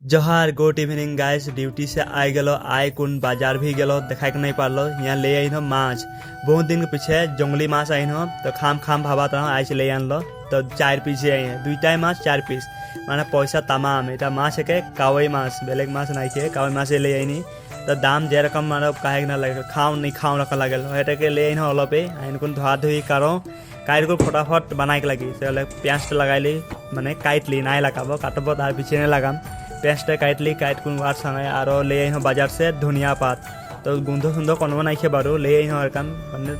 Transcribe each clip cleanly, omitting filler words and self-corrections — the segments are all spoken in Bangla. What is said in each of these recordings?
जोहार गुड इवनिंग गाइस। ड्यूटी से आए गलो आए कुन बाजार भी गलो देखा के नहीं पारलो। यहाँ ले आई माछ बहुत दिन के पीछे जंगली माछ आई तो खाम खाम भावा तरह आई से ले आनलो तो 4 पीस आई है दुईटाई माछ 4 पीस माने पैसा तमाम এটা মাছ একে কাওয়াই মাছ বেলেগ মাছ নাই কে কাওয়াই মাছ ले आईनी तो दाम जे रकम माने काहे ना लगे खाओ नहीं खाओ रखा लागल हेटाके ले आइन अलपे आइन कुन धोआ धोई करो काट को फटाफट बनाए के लगी से प्याज लगाइली माने काट ली ना लगाबो काटबो तार पीछे नहीं लगाम पेंसटा काटली काट कुन वार संगे आरो ले आइन बाजार से धनिया पात तो गुंधो सुंदो कोनो नाइखे बारो ले आइन एरकाम माने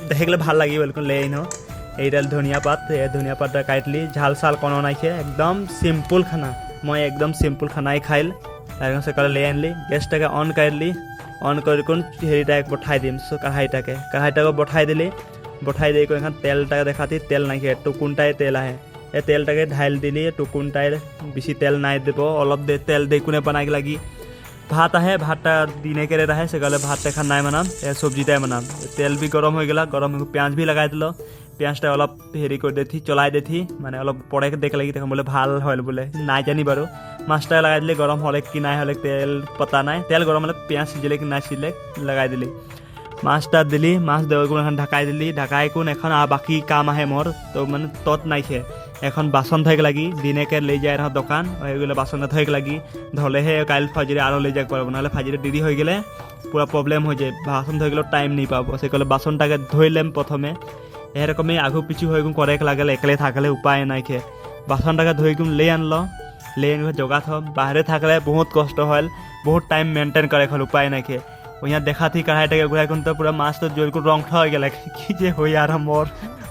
देखले ভাল লাগি बिल्कुल ले आइन এইডাল ধনিয়া পাতটা কাটলি ঝাল সাল কোনো নাইखे एकदम सिंपल खाना मैं एकदम सिंपल खाना खाइल तार से कल ले आनली गैसटाके ऑन करली ऑन कर कोन हेरिटा बठाई दिम सो कढ़ाईटाके बठाई दिली बठाई दी एखान तेलटाके देखाती तेल नाइखे टुकुनटाई तेल आहे এই তেলটাকে ঢাইল দিলি টুকুনটাই বেশি তেল নাই দেব অলপ দে তেল দিয়ে কোনে বানাই লাগি ভাত আহে ভাতটা দিনে কেড়ে রাখে সেকালে ভাতটা খান নাই বানাম সবজিটাই বানাম তেল भी गरम हो गला गरम পেঁয়াজ भी लगाई दिल পেঁয়াজটা অলপ হেৰি কৰি দেথি চলাই দেথি মানে অলপ পরে দেখ লাগি তখন বলে ভাল হল বলে নাই জানি বারো মাছটা লাগাই দিলে গরম হলে কি নাই হলে তেল পতা নাই তেল গরম হলে পেঁয়াজ সিজিলে কি নাই সিজিলে লাগাই দিলি মাছটা দিলি মাছ দেওয়ার কোন এখন ঢাকাই দিলি ঢাকাই কোন এখন বাকি কাম আহে মোর তো মানে তত নাইखे এখন বাসন থাক লাগি দিনেকে ले যায় रहा দোকান ওইগুলো বাসন থাক লাগি ধলেহে কাল ফাজিরে আরো ले যাক পারবো নাহলে ফাজিরে দেরি হয়ে গেলে পুরো প্রবলেম হয়ে যায় বাসন ধুই গেলে টাইম নেই পাবো সেকলে বাসনটাকে ধুইলেম প্রথমে এরকমই আগু পিছু হয়ে গুম করে লাগলে একলে থাকলে উপায় নাইखे বাসনটাকে ধুই গুম ले আনলো ले আনি জগা থ বাইরে থাকলে বহুত কষ্ট হল बहुत टाइम मेंटेन करे खल उपाय नाइखे यहाँ देखा थी कढ़ाईटाके घुराई तो पूरा माछ तो जोर को रंग हो गया कि जे हो यार मोर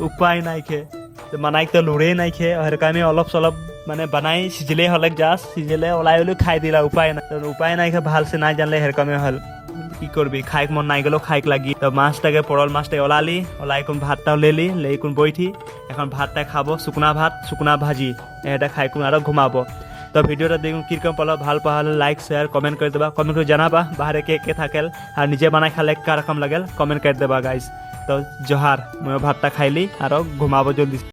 उपाय नाइखे तो बनाई तो लुड़े नाइखे हरकामी अलप सलप माने बनाई सिजले हलक जास सिजले ओलाई ओली खाई दिला उपाय नाइखे भाल से ना जानले हरकामी हल কি করবি খাইক মন নাই গেল খাইক লাগি তো মাছটাকে পড়ল মাছটাকে ওলালি ওলাই কোন ভাতটাও লেলি লেই কোন বইঠি এখন ভাতটা খাবো শুকনা ভাত শুকনা ভাজি এটা খাই কোন আর ঘুমাবো তো ভিডিওটা দেখুন কিরকম পালো ভাল পাহলে লাইক শেয়ার কমেন্ট করে দেবা কমেন্ট করে জানাবা বাহারে কে থাকেল আর নিজে বানাই খালে কারকম লাগেল কমেন্ট করে দেবা গাইস তো জোহার মই ভাতটা খাইলি আর ঘুমাবো জলদি।